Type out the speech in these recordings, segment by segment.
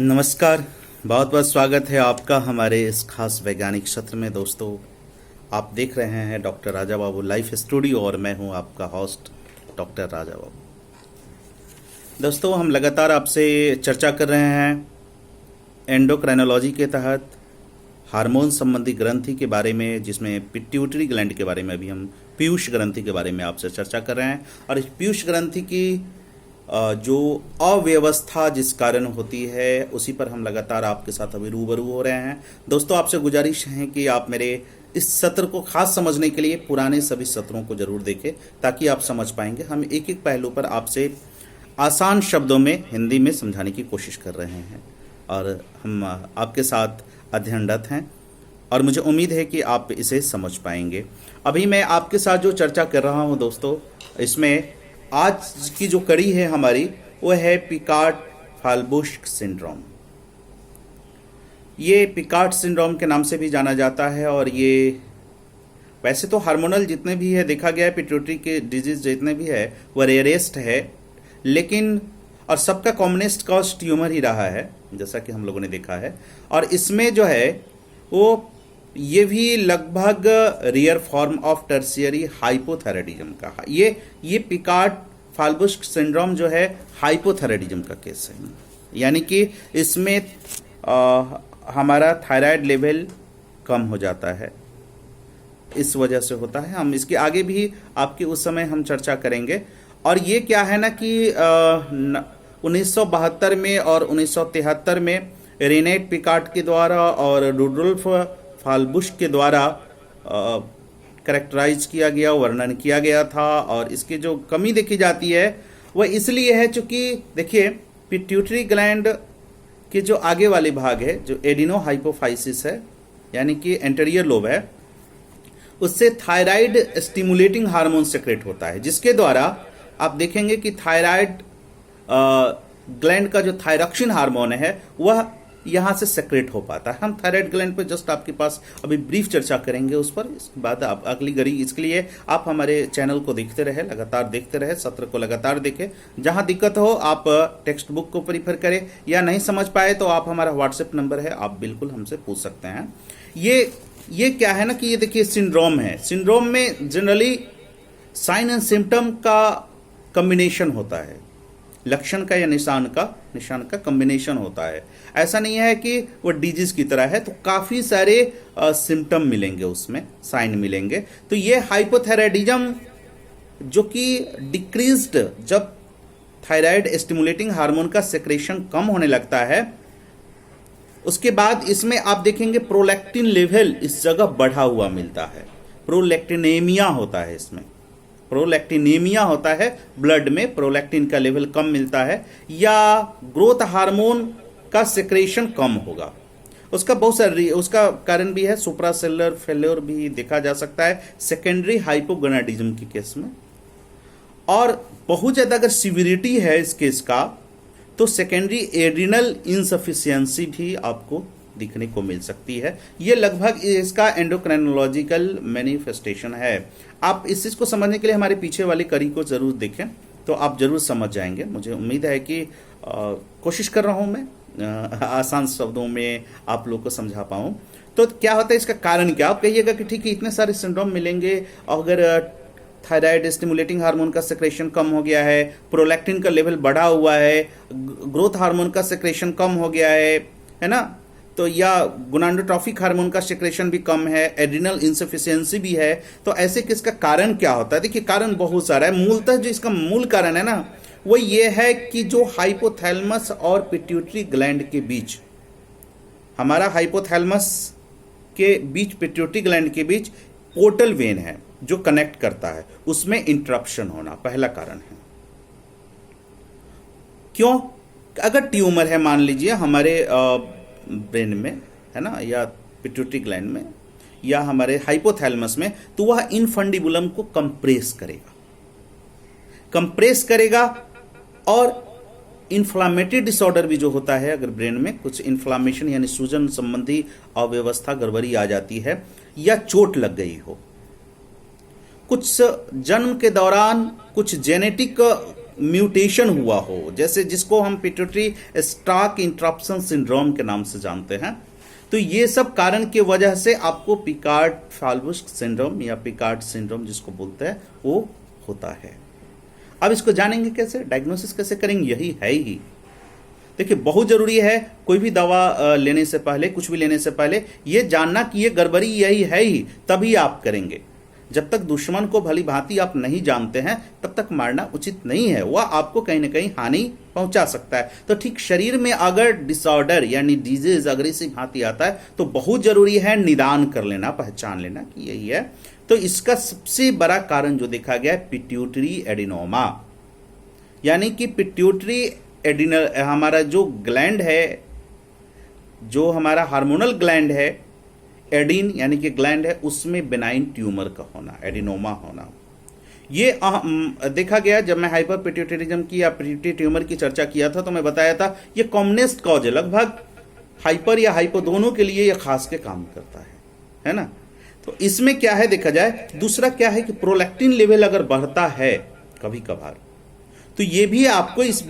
नमस्कार। बहुत बहुत स्वागत है आपका हमारे इस खास वैज्ञानिक सत्र में। दोस्तों, आप देख रहे हैं doctor Raja Babu life studio और मैं हूं आपका होस्ट डॉक्टर राजा बाबू। दोस्तों, हम लगातार आपसे चर्चा कर रहे हैं एंडोक्राइनोलॉजी के तहत हार्मोन संबंधी ग्रंथि के बारे में, जिसमें पिट्यूटरी ग्लैंड के बारे में अभी हम पीयूष ग्रंथि के बारे में आपसे चर्चा कर रहे हैं। और इस पीयूष ग्रंथि की जो अव्यवस्था जिस कारण होती है उसी पर हम लगातार आपके साथ अभी रूबरू हो रहे हैं। दोस्तों, आपसे गुजारिश है कि आप मेरे इस सत्र को खास समझने के लिए पुराने सभी सत्रों को जरूर देखें, ताकि आप समझ पाएंगे। हम एक एक पहलू पर आपसे आसान शब्दों में हिंदी में समझाने की कोशिश कर रहे हैं और हम आपके साथ अध्ययनरत हैं और मुझे उम्मीद है कि आप इसे समझ पाएंगे। अभी मैं आपके साथ जो चर्चा कर रहा हूं दोस्तों, इसमें आज की जो कड़ी है हमारी वो है पिकार्ड-फाल्बुश्क सिंड्रोम। ये पिकार्ड सिंड्रोम के नाम से भी जाना जाता है और ये वैसे तो हार्मोनल जितने भी है देखा गया है, पिट्यूटरी के डिजीज जितने भी है वो रेयरेस्ट है, लेकिन और सबका कॉमनेस्ट कॉज ट्यूमर ही रहा है जैसा कि हम लोगों ने देखा है। और इसमें जो है वो ये भी लगभग rear form of tertiary hypothyroidism का ये पिकार्ड फाल्बुश्क सिंड्रोम जो है हाइपोथायराइडिज्म का केस है, यानी कि इसमें हमारा थायराइड लेवल कम हो जाता है, इस वजह से होता है। हम इसके आगे भी आपकी उस समय हम चर्चा करेंगे। और ये क्या है ना कि 1972 में और 1973 में रेनेट पिकार्ड के द्वारा और रुडोल्फ फाल्बुश्क के द्वारा कैरेक्टराइज किया गया, वर्णन किया गया था। और इसकी जो कमी देखी जाती है वह इसलिए है चूंकि देखिए पिट्यूटरी ग्लैंड के जो आगे वाले भाग है, जो एडिनो हाइपोफाइसिस है यानी कि एंटेरियर लोब है, उससे थायराइड स्टिमुलेटिंग हार्मोन सेक्रेट होता है, जिसके द्वारा आप देखेंगे कि थायराइड ग्लैंड का जो थायरॉक्सिन हार्मोन है वह यहां से सेक्रेट हो पाता है। हम थायराइड ग्लैंड पे जस्ट आपके पास अभी ब्रीफ चर्चा करेंगे उस पर, इसके बाद आप अगली घड़ी। इसके लिए आप हमारे चैनल को देखते रहे, लगातार देखते रहे, सत्र को लगातार देखें। जहां दिक्कत हो आप टेक्स्ट बुक को प्रीफर करें, या नहीं समझ पाए तो आप हमारा व्हाट्सएप नंबर है, आप बिल्कुल हमसे पूछ सकते हैं। ये क्या है ना कि ये देखिए सिंड्रोम है। सिंड्रोम में जनरली साइन एंड सिम्टम का कॉम्बिनेशन होता है, लक्षण का या निशान का कॉम्बिनेशन होता है। ऐसा नहीं है कि वो डिजीज की तरह है, तो काफी सारे सिम्टम मिलेंगे, उसमें साइन मिलेंगे। तो ये हाइपोथायराइडिज्म जो कि डिक्रीज्ड, जब थायराइड स्टिमुलेटिंग हार्मोन का सेक्रेशन कम होने लगता है, उसके बाद इसमें आप देखेंगे प्रोलैक्टिन लेवल इस जगह बढ़ा हुआ मिलता है। प्रोलैक्टिनेमिया होता है, इसमें प्रोलैक्टिनेमिया होता है, ब्लड में प्रोलैक्टिन का लेवल कम मिलता है, या ग्रोथ हार्मोन का सेक्रेशन कम होगा। उसका बहुत सारे उसका कारण भी है, सुप्रासेलुलर फेल्योर भी देखा जा सकता है सेकेंडरी हाइपोगोनाडिज्म के केस में। और बहुत ज्यादा अगर सिविरिटी है इस केस का तो सेकेंडरी एड्रिनल इनसफिशियंसी भी आपको दिखने को मिल सकती है। ये लगभग इसका एंडोक्राइनोलॉजिकल मैनिफेस्टेशन है। आप इस चीज को समझने के लिए हमारे पीछे वाली कड़ी को जरूर देखें, तो आप जरूर समझ जाएंगे। मुझे उम्मीद है कि कोशिश कर रहा हूं मैं आसान शब्दों में आप लोग को समझा पाऊं। तो क्या होता है, इसका कारण क्या? आप कहिएगा कि ठीक है, इतने सारे सिंड्रोम मिलेंगे, अगर थायराइड स्टिमुलेटिंग हार्मोन का सेक्रेशन कम हो गया है, प्रोलैक्टिन का लेवल बढ़ा हुआ है, ग्रोथ हार्मोन का सेक्रेशन कम हो गया है ना, तो या गोनाडोट्रोफिक हार्मोन का सेक्रेशन भी कम है, एड्रिनल इनसफिशियंसी भी है, तो ऐसे किसका कारण क्या होता है? देखिए कारण बहुत सारा है। मूलतः जो इसका मूल कारण है ना वो ये है कि जो हाइपोथैलेमस और पिट्यूटरी ग्लैंड के बीच, हमारा हाइपोथैलेमस के बीच पिट्यूटरी ग्लैंड के बीच पोर्टल वेन है जो कनेक्ट करता है, उसमें इंटरप्शन होना पहला कारण है। क्यों? अगर ट्यूमर है मान लीजिए हमारे ब्रेन में, है ना, या पिट्यूटरी ग्लैंड में या हमारे हाइपोथैलेमस में, तो वह इनफंडिबुलम को कंप्रेस करेगा और इन्फ्लामेटरी डिसऑर्डर भी जो होता है, अगर ब्रेन में कुछ इन्फ्लामेशन यानी सूजन संबंधी अव्यवस्था गड़बड़ी आ जाती है या चोट लग गई हो, कुछ जन्म के दौरान कुछ जेनेटिक म्यूटेशन हुआ हो, जैसे जिसको हम पिट्यूटरी स्टॉक इंटरप्शन सिंड्रोम के नाम से जानते हैं, तो ये सब कारण की वजह से आपको पिकार्ड फाल्बुस सिंड्रोम या पिकार्ड सिंड्रोम जिसको बोलते हैं वो होता है। अब इसको जानेंगे कैसे, डायग्नोसिस कैसे करेंगे, यही है ही। देखिए बहुत जरूरी है कोई भी दवा लेने से पहले, कुछ भी लेने से पहले ये जानना कि ये गड़बड़ी यही है ही, तभी आप करेंगे। जब तक दुश्मन को भली भांति आप नहीं जानते हैं तब तक मारना उचित नहीं है, वह आपको कहीं ना कहीं हानि पहुंचा सकता है। तो ठीक शरीर में अगर डिसऑर्डर यानी डिजीज अगर इसी भांति आता है तो बहुत जरूरी है निदान कर लेना, पहचान लेना कि यही है। तो इसका सबसे बड़ा कारण जो देखा गया है पिट्यूटरी एडिनोमा, यानी कि पिट्यूटरी एडिनल हमारा जो ग्लैंड है, जो हमारा हार्मोनल ग्लैंड है, एडिन यानी कि ग्लैंड है, उसमें बेनाइन ट्यूमर का होना, एडिनोमा होना, ये देखा गया। जब मैं हाइपर पिट्यूटरिज्म की या पिट्यूटरी ट्यूमर की चर्चा किया था तो मैं बताया था ये कॉमनेस्ट कॉज है, लगभग हाइपर या हाइपो दोनों के लिए ये खास के काम करता है ना। तो इसमें क्या है देखा जाए, दूसरा क्या है कि प्रोलैक्टिन लेवल अगर बढ़ता है कभी कभार तो ये भी आपको इस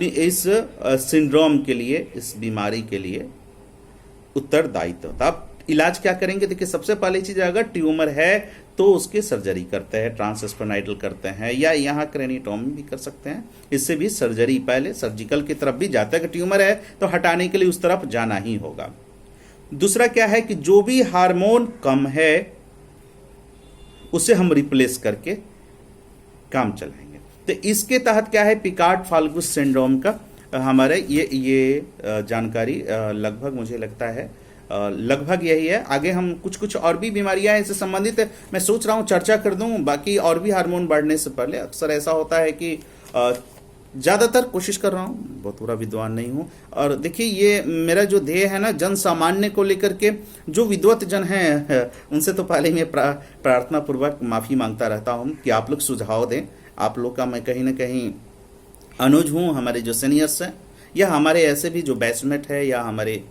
सिंड्रोम के लिए, इस बीमारी के लिए उत्तरदायित्व होता। आप इलाज क्या करेंगे, देखिए सबसे पहली चीज अगर ट्यूमर है तो उसकी सर्जरी करते हैं, ट्रांसस्पेनाइडल करते हैं या यहाँ क्रेनिटोमी भी कर सकते हैं। इससे भी सर्जरी, पहले सर्जिकल की तरफ भी जाता है कि ट्यूमर है तो हटाने के लिए उस तरफ जाना ही होगा। दूसरा क्या है कि जो भी हार्मोन कम है उसे हम रिप्लेस करके काम चलाएंगे। तो इसके तहत क्या है, पिकार्ड फाल्बुस सिंड्रोम का हमारे ये जानकारी लगभग मुझे लगता है लगभग यही है। आगे हम कुछ और भी बीमारियां हैं इससे संबंधित है, मैं सोच रहा हूं चर्चा कर दूं बाकी और भी हार्मोन बढ़ने से पहले। अक्सर ऐसा होता है कि ज़्यादातर कोशिश कर रहा हूं, बहुत पूरा विद्वान नहीं हूं। और देखिए ये मेरा जो ध्येय है ना, जन सामान्य को लेकर के, जो विद्वत जन हैं उनसे तो पहले मैं प्रार्थना पूर्वक माफ़ी मांगता रहता हूं कि आप लोग सुझाव दें। आप लोग का मैं कहीं ना कहीं अनुज हूँ, हमारे जो सीनियर्स हैं या हमारे ऐसे भी जो बैचमेट है या हमारे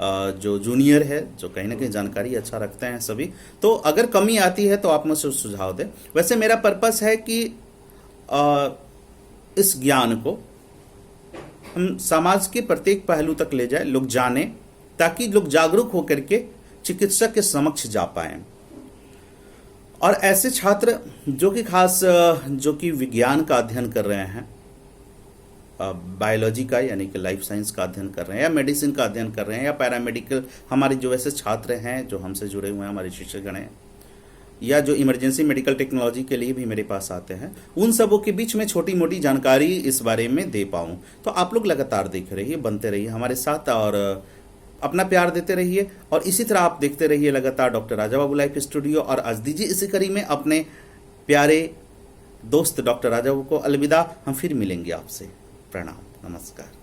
जो जूनियर है जो कहीं ना कहीं जानकारी अच्छा रखते हैं सभी, तो अगर कमी आती है तो आप मुझे सुझाव दें। वैसे मेरा पर्पस है कि इस ज्ञान को हम समाज के प्रत्येक पहलू तक ले जाए, लोग जाने, ताकि लोग जागरूक होकर के चिकित्सक के समक्ष जा पाएं। और ऐसे छात्र जो कि खास जो कि विज्ञान का अध्ययन कर रहे हैं, बायोलॉजी का यानी कि लाइफ साइंस का अध्ययन कर रहे हैं या मेडिसिन का अध्ययन कर रहे हैं या पैरामेडिकल, हमारे जो ऐसे छात्र हैं जो हमसे जुड़े हुए हैं, हमारे शिक्षकगण हैं, या जो इमरजेंसी मेडिकल टेक्नोलॉजी के लिए भी मेरे पास आते हैं, उन सबों के बीच में छोटी मोटी जानकारी इस बारे में दे पाऊँ। तो आप लोग लगातार देख रहिए, बनते रहिए हमारे साथ और अपना प्यार देते रहिए। और इसी तरह आप देखते रहिए लगातार doctor Raja Babu life studio. और आज दीजिए इसी कड़ी में अपने प्यारे दोस्त डॉक्टर राजा बाबू को अलविदा। हम फिर मिलेंगे आपसे। प्रणाम, नमस्कार।